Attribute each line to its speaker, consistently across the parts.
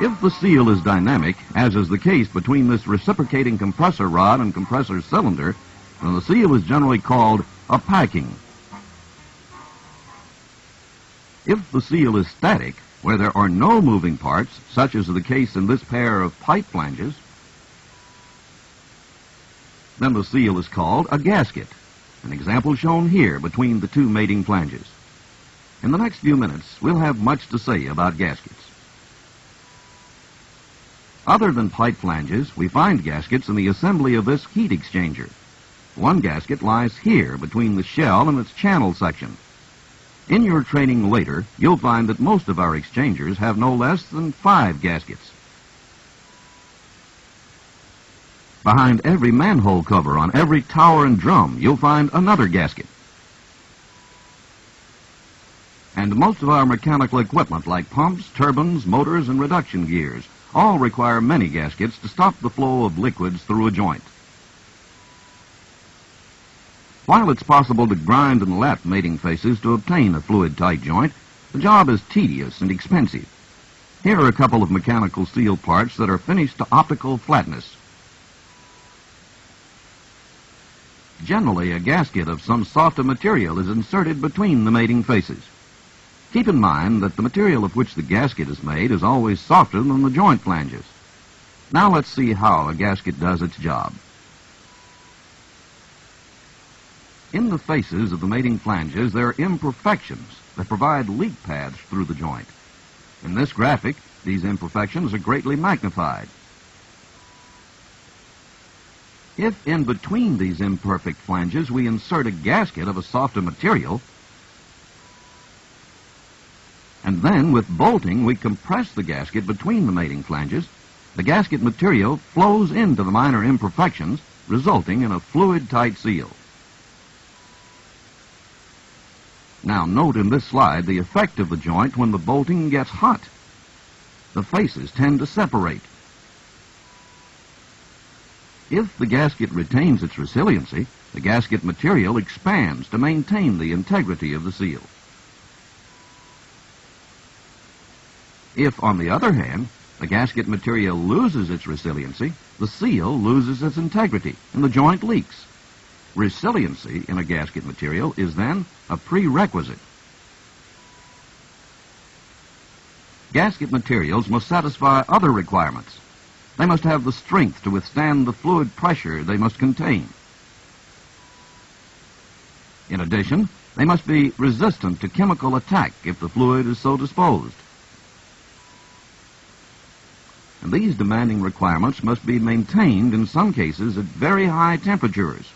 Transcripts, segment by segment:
Speaker 1: If the seal is dynamic, as is the case between this reciprocating compressor rod and compressor cylinder, then the seal is generally called a packing. If the seal is static, where there are no moving parts, such as the case in this pair of pipe flanges, then the seal is called a gasket, an example shown here between the two mating flanges. In the next few minutes, we'll have much to say about gaskets. Other than pipe flanges, we find gaskets in the assembly of this heat exchanger. One gasket lies here between the shell and its channel section. In your training later, you'll find that most of our exchangers have no less than 5 gaskets. Behind every manhole cover on every tower and drum, you'll find another gasket. And most of our mechanical equipment, like pumps, turbines, motors, and reduction gears, all require many gaskets to stop the flow of liquids through a joint. While it's possible to grind and lap mating faces to obtain a fluid-tight joint, the job is tedious and expensive. Here are a couple of mechanical seal parts that are finished to optical flatness. Generally, a gasket of some softer material is inserted between the mating faces. Keep in mind that the material of which the gasket is made is always softer than the joint flanges. Now let's see how a gasket does its job. In the faces of the mating flanges, there are imperfections that provide leak paths through the joint. In this graphic, these imperfections are greatly magnified. If in between these imperfect flanges we insert a gasket of a softer material, and then with bolting we compress the gasket between the mating flanges, the gasket material flows into the minor imperfections, resulting in a fluid-tight seal. Now note in this slide the effect of the joint when the bolting gets hot. The faces tend to separate. If the gasket retains its resiliency, the gasket material expands to maintain the integrity of the seal. If, on the other hand, the gasket material loses its resiliency, the seal loses its integrity and the joint leaks. Resiliency in a gasket material is then a prerequisite. Gasket materials must satisfy other requirements. They must have the strength to withstand the fluid pressure they must contain. In addition, they must be resistant to chemical attack if the fluid is so disposed. And these demanding requirements must be maintained in some cases at very high temperatures.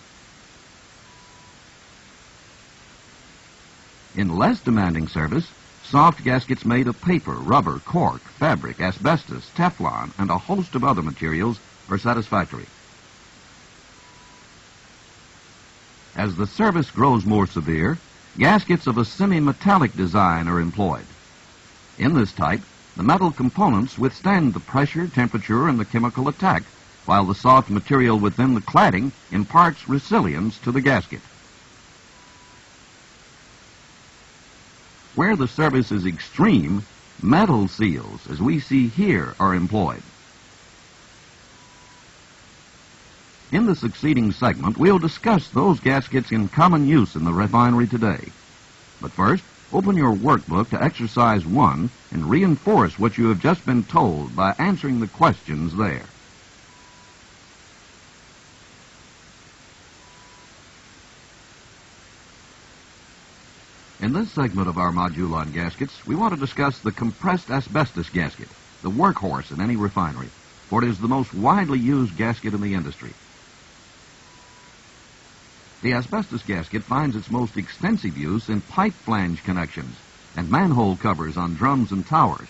Speaker 1: In less demanding service, soft gaskets made of paper, rubber, cork, fabric, asbestos, Teflon, and a host of other materials are satisfactory. As the service grows more severe, gaskets of a semi-metallic design are employed. In this type, the metal components withstand the pressure, temperature, and the chemical attack, while the soft material within the cladding imparts resilience to the gasket. Where the service is extreme, metal seals, as we see here, are employed. In the succeeding segment, we'll discuss those gaskets in common use in the refinery today. But first, open your workbook to Exercise 1 and reinforce what you have just been told by answering the questions there. In this segment of our module on gaskets, we want to discuss the compressed asbestos gasket, the workhorse in any refinery, for it is the most widely used gasket in the industry. The asbestos gasket finds its most extensive use in pipe flange connections and manhole covers on drums and towers.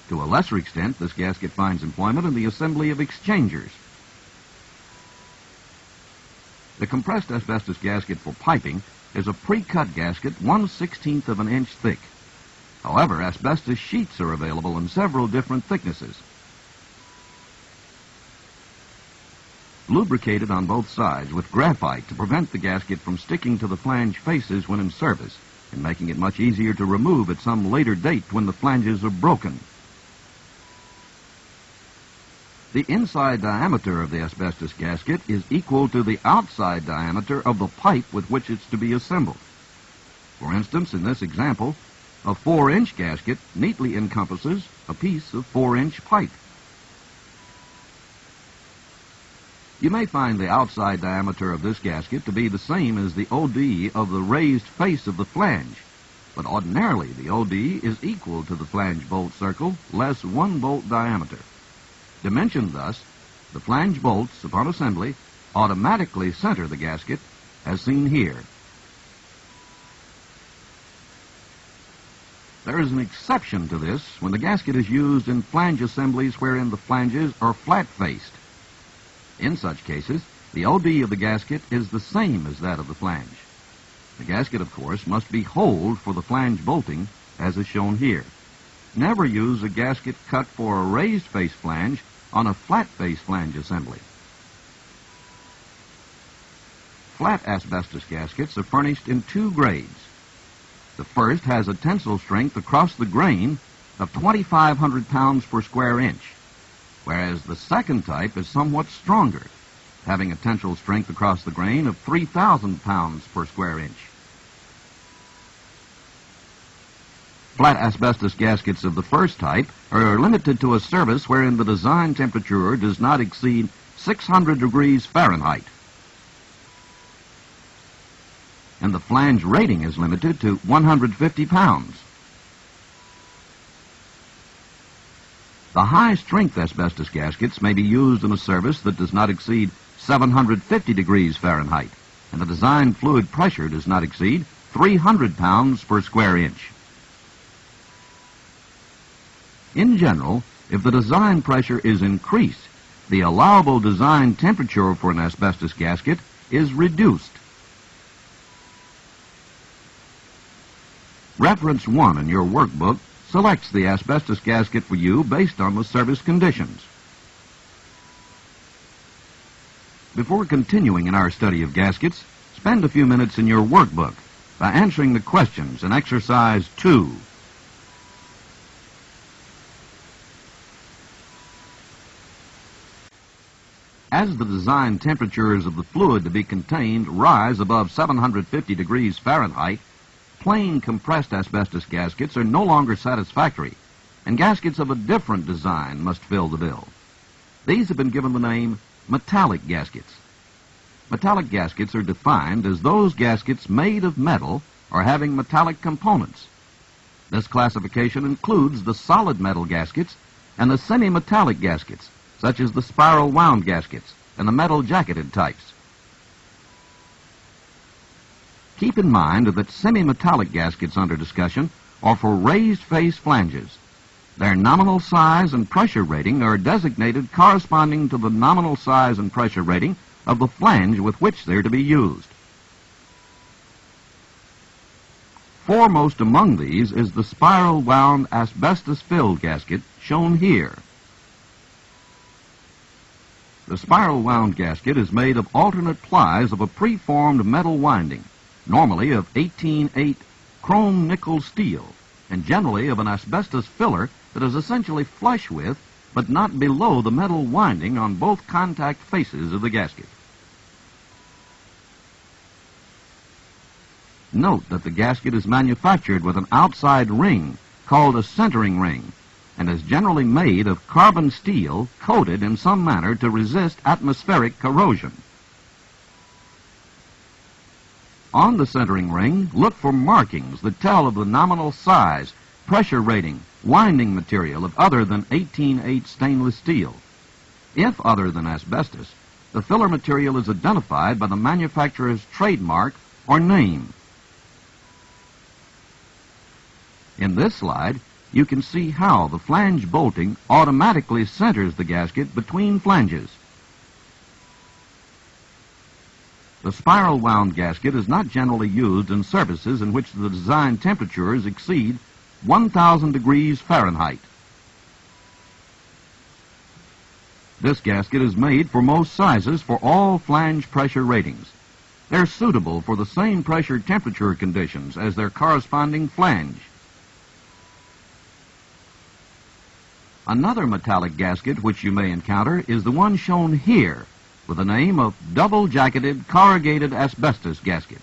Speaker 1: To a lesser extent, this gasket finds employment in the assembly of exchangers. The compressed asbestos gasket for piping is a pre-cut gasket 1/16 of an inch thick. However, asbestos sheets are available in several different thicknesses. Lubricated on both sides with graphite to prevent the gasket from sticking to the flange faces when in service, and making it much easier to remove at some later date when the flanges are broken. The inside diameter of the asbestos gasket is equal to the outside diameter of the pipe with which it's to be assembled. For instance, in this example, a 4-inch gasket neatly encompasses a piece of 4-inch pipe. You may find the outside diameter of this gasket to be the same as the OD of the raised face of the flange, but ordinarily the OD is equal to the flange bolt circle less 1 bolt diameter. Dimensioned thus, the flange bolts, upon assembly, automatically center the gasket, as seen here. There is an exception to this when the gasket is used in flange assemblies wherein the flanges are flat-faced. In such cases, the OD of the gasket is the same as that of the flange. The gasket, of course, must be holed for the flange bolting, as is shown here. Never use a gasket cut for a raised face flange on a flat face flange assembly. Flat asbestos gaskets are furnished in 2 grades. The first has a tensile strength across the grain of 2,500 pounds per square inch, whereas the second type is somewhat stronger, having a tensile strength across the grain of 3,000 pounds per square inch. Flat asbestos gaskets of the first type are limited to a service wherein the design temperature does not exceed 600 degrees Fahrenheit, and the flange rating is limited to 150 pounds. The high-strength asbestos gaskets may be used in a service that does not exceed 750 degrees Fahrenheit, and the design fluid pressure does not exceed 300 pounds per square inch. In general, if the design pressure is increased, the allowable design temperature for an asbestos gasket is reduced. Reference 1 in your workbook selects the asbestos gasket for you based on the service conditions. Before continuing in our study of gaskets, spend a few minutes in your workbook by answering the questions in Exercise 2. As the design temperatures of the fluid to be contained rise above 750 degrees Fahrenheit, plain compressed asbestos gaskets are no longer satisfactory, and gaskets of a different design must fill the bill. These have been given the name metallic gaskets. Metallic gaskets are defined as those gaskets made of metal or having metallic components. This classification includes the solid metal gaskets and the semi-metallic gaskets, such as the spiral wound gaskets and the metal jacketed types. Keep in mind that semi-metallic gaskets under discussion are for raised face flanges. Their nominal size and pressure rating are designated corresponding to the nominal size and pressure rating of the flange with which they're to be used. Foremost among these is the spiral wound asbestos-filled gasket shown here. The spiral wound gasket is made of alternate plies of a preformed metal winding, normally of 18-8 chrome nickel steel, and generally of an asbestos filler that is essentially flush with, but not below the metal winding on both contact faces of the gasket. Note that the gasket is manufactured with an outside ring called a centering ring, and is generally made of carbon steel coated in some manner to resist atmospheric corrosion. On the centering ring, look for markings that tell of the nominal size, pressure rating, winding material of other than 18-8 stainless steel. If other than asbestos, the filler material is identified by the manufacturer's trademark or name. In this slide, you can see how the flange bolting automatically centers the gasket between flanges. The spiral wound gasket is not generally used in services in which the design temperatures exceed 1,000 degrees Fahrenheit. This gasket is made for most sizes for all flange pressure ratings. They're suitable for the same pressure temperature conditions as their corresponding flange. Another metallic gasket which you may encounter is the one shown here with the name of double-jacketed corrugated asbestos gasket.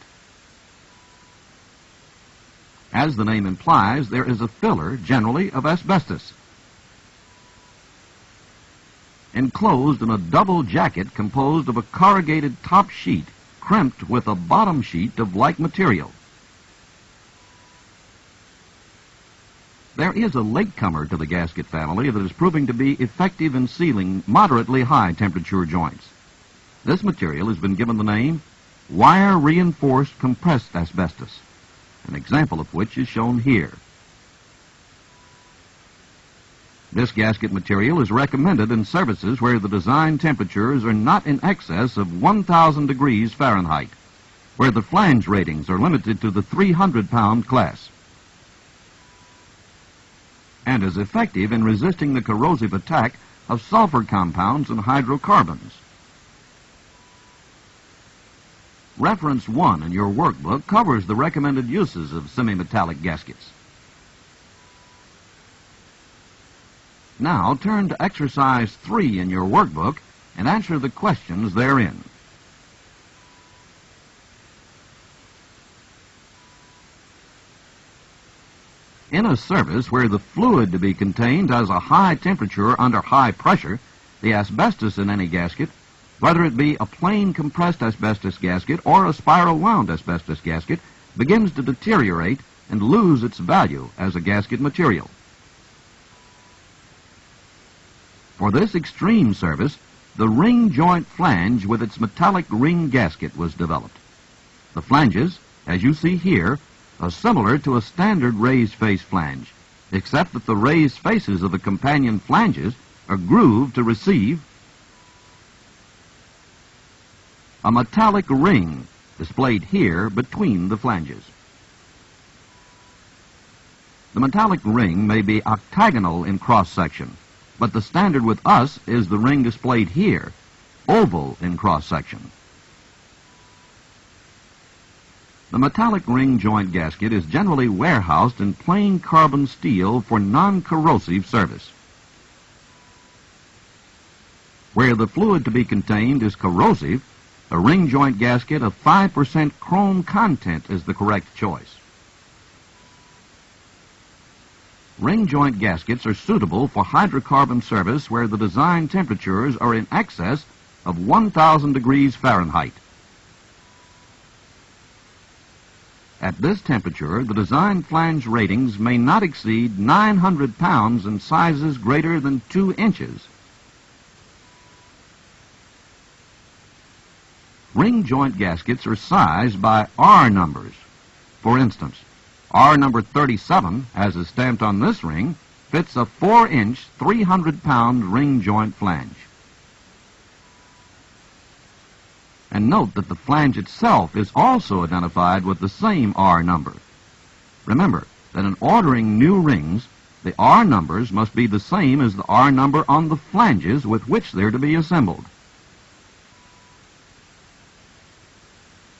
Speaker 1: As the name implies, there is a filler, generally of asbestos, enclosed in a double jacket composed of a corrugated top sheet crimped with a bottom sheet of like material. There is a latecomer to the gasket family that is proving to be effective in sealing moderately high temperature joints. This material has been given the name wire-reinforced compressed asbestos, an example of which is shown here. This gasket material is recommended in services where the design temperatures are not in excess of 1,000 degrees Fahrenheit, where the flange ratings are limited to the 300-pound class, and is effective in resisting the corrosive attack of sulfur compounds and hydrocarbons. Reference 1 in your workbook covers the recommended uses of semi-metallic gaskets. Now turn to exercise 3 in your workbook and answer the questions therein. In a service where the fluid to be contained has a high temperature under high pressure, the asbestos in any gasket, whether it be a plain compressed asbestos gasket or a spiral wound asbestos gasket, begins to deteriorate and lose its value as a gasket material. For this extreme service, the ring joint flange with its metallic ring gasket was developed. The flanges, as you see here, are similar to a standard raised face flange, except that the raised faces of the companion flanges are grooved to receive a metallic ring displayed here between the flanges. The metallic ring may be octagonal in cross-section, but the standard with us is the ring displayed here, oval in cross-section. The metallic ring joint gasket is generally warehoused in plain carbon steel for non-corrosive service. Where the fluid to be contained is corrosive, a ring joint gasket of 5% chrome content is the correct choice. Ring joint gaskets are suitable for hydrocarbon service where the design temperatures are in excess of 1,000 degrees Fahrenheit. At this temperature, the design flange ratings may not exceed 900 pounds in sizes greater than 2 inches. Ring joint gaskets are sized by R numbers. For instance, R number 37, as is stamped on this ring, fits a 4-inch, 300-pound ring joint flange. And note that the flange itself is also identified with the same R number. Remember that in ordering new rings, the R numbers must be the same as the R number on the flanges with which they're to be assembled.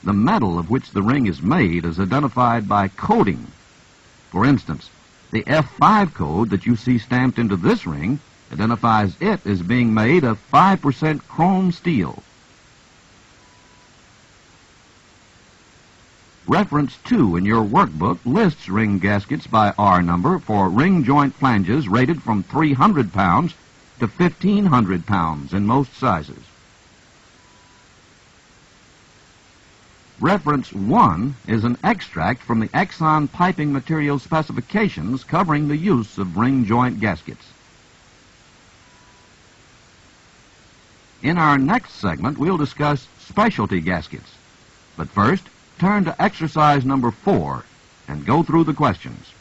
Speaker 1: The metal of which the ring is made is identified by coding. For instance, the F5 code that you see stamped into this ring identifies it as being made of 5% chrome steel. Reference 2 in your workbook lists ring gaskets by R number for ring joint flanges rated from 300 pounds to 1,500 pounds in most sizes. Reference 1 is an extract from the Exxon piping material specifications covering the use of ring joint gaskets. In our next segment, we'll discuss specialty gaskets. But first, turn to exercise number 4 and go through the questions.